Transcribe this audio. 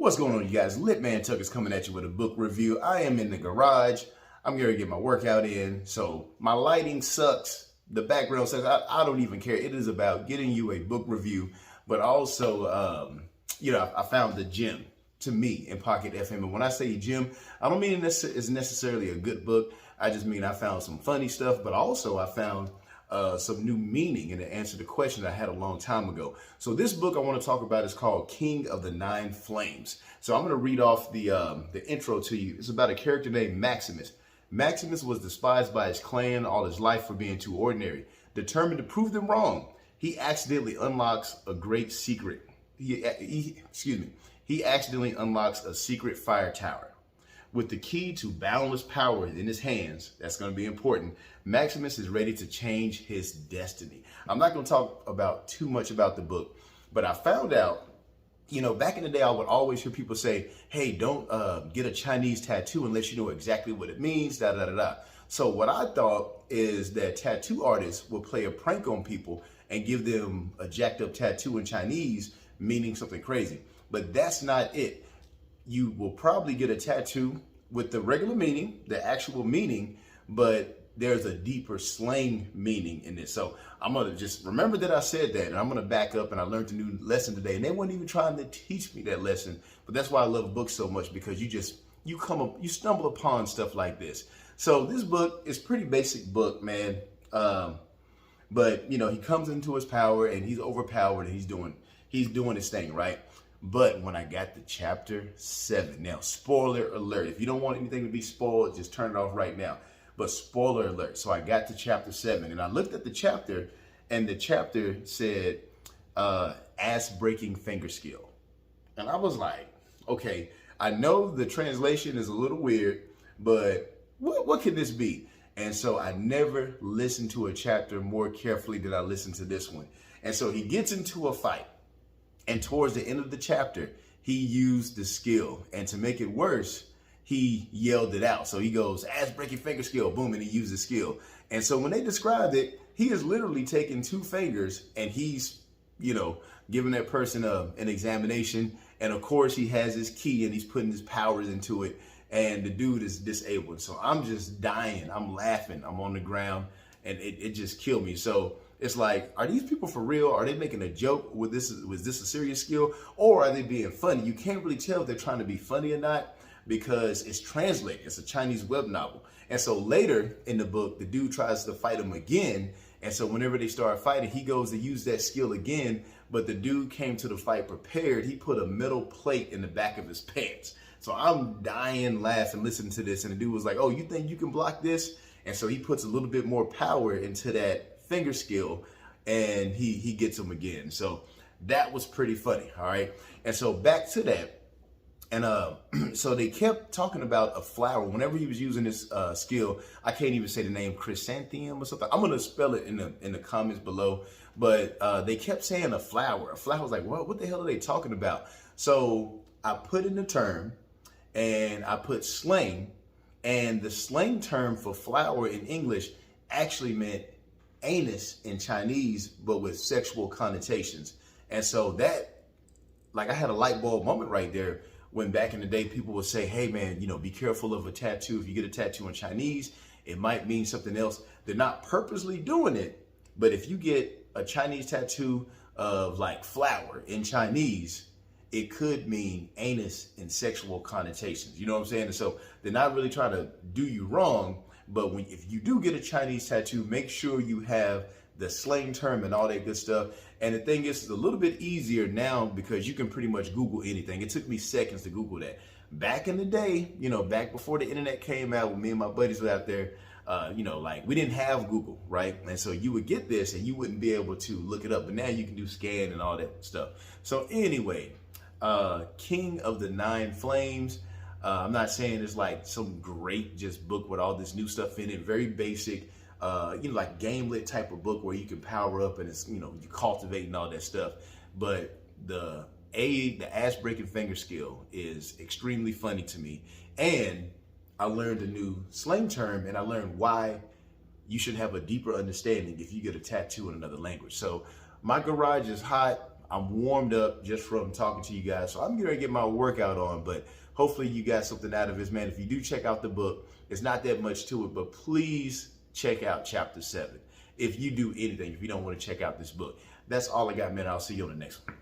What's going on, you guys? Lit Man Tuck is coming at you with a book review. I am in the garage. I'm going to get my workout in. So my lighting sucks. The background sucks. I don't even care. It is about getting you a book review, but also, I found the gem to me in Pocket FM. And when I say gem, I don't mean it's necessarily a good book. I just mean I found some funny stuff, but also I found some new meaning in the answer to the question I had a long time ago. So this book I want to talk about is called King of the Nine Flames. So I'm going to read off the intro to you. It's about a character named Maximus. Maximus was despised by his clan all his life for being too ordinary. Determined to prove them wrong, he accidentally unlocks a great secret. He accidentally unlocks a secret fire tower. With the key to boundless power in his hands, that's going to be important, Maximus is ready to change his destiny. I'm not going to talk about too much about the book, but I found out, back in the day, I would always hear people say, hey, don't get a Chinese tattoo unless you know exactly what it means, da da da da. So what I thought is that tattoo artists will play a prank on people and give them a jacked up tattoo in Chinese, meaning something crazy. But that's not it. You will probably get a tattoo with the regular meaning, the actual meaning, but there's a deeper slang meaning in it. So I'm going to just remember that I said that, and I'm going to back up, and I learned a new lesson today. And they weren't even trying to teach me that lesson, but that's why I love books so much, because you stumble upon stuff like this. So this book is pretty basic book, man. But he comes into his power and he's overpowered and he's doing his thing, right? But when I got to chapter 7, now spoiler alert, if you don't want anything to be spoiled, just turn it off right now. But spoiler alert. So I got to chapter 7 and I looked at the chapter, and the chapter said, ass breaking finger skill. And I was like, okay, I know the translation is a little weird, but what could this be? And so I never listened to a chapter more carefully than I listened to this one. And so he gets into a fight. And towards the end of the chapter, he used the skill. And to make it worse, he yelled it out. So he goes, ass breaking finger skill, boom, and he used the skill. And so when they described it, he is literally taking 2 fingers and he's, giving that person an examination. And of course, he has his key and he's putting his powers into it. And the dude is disabled. So I'm just dying. I'm laughing. I'm on the ground, and it just killed me. So it's like, are these people for real? Are they making a joke? Was this a serious skill? Or are they being funny? You can't really tell if they're trying to be funny or not, because it's translated. It's a Chinese web novel. And so later in the book, the dude tries to fight him again. And so whenever they start fighting, he goes to use that skill again. But the dude came to the fight prepared. He put a metal plate in the back of his pants. So I'm dying laughing, listening to this. And the dude was like, oh, you think you can block this? And so he puts a little bit more power into that finger skill, and he gets him again. So that was pretty funny. All right. And so back to that. And so they kept talking about a flower. Whenever he was using this skill, I can't even say the name, chrysanthemum or something. I'm going to spell it in the comments below. But they kept saying a flower. A flower. I was like, what the hell are they talking about? So I put in the term, and I put slang, and the slang term for flower in English actually meant anus in Chinese, but with sexual connotations. And so that, like, I had a light bulb moment right there, when back in the day people would say, hey man, be careful of a tattoo. If you get a tattoo in Chinese, it might mean something else. They're not purposely doing it, but if you get a Chinese tattoo of like flower in Chinese, it could mean anus in sexual connotations. You know what I'm saying? And so they're not really trying to do you wrong, but if you do get a Chinese tattoo, make sure you have the slang term and all that good stuff. And the thing is, it's a little bit easier now because you can pretty much Google anything. It took me seconds to Google that. Back in the day, back before the internet came out, when me and my buddies were out there, we didn't have Google, right? And so you would get this and you wouldn't be able to look it up. But now you can do scan and all that stuff. So anyway, King of the Nine Flames. I'm not saying it's like some great just book with all this new stuff in it. Very basic, like game lit type of book where you can power up and it's, you cultivate and all that stuff. But the ass breaking finger skill is extremely funny to me. And I learned a new slang term, and I learned why you should have a deeper understanding if you get a tattoo in another language. So my garage is hot. I'm warmed up just from talking to you guys. So I'm going to get my workout on, but hopefully you got something out of this, man. If you do check out the book, it's not that much to it, but please check out chapter 7. If you do anything, if you don't want to check out this book. That's all I got, man. I'll see you on the next one.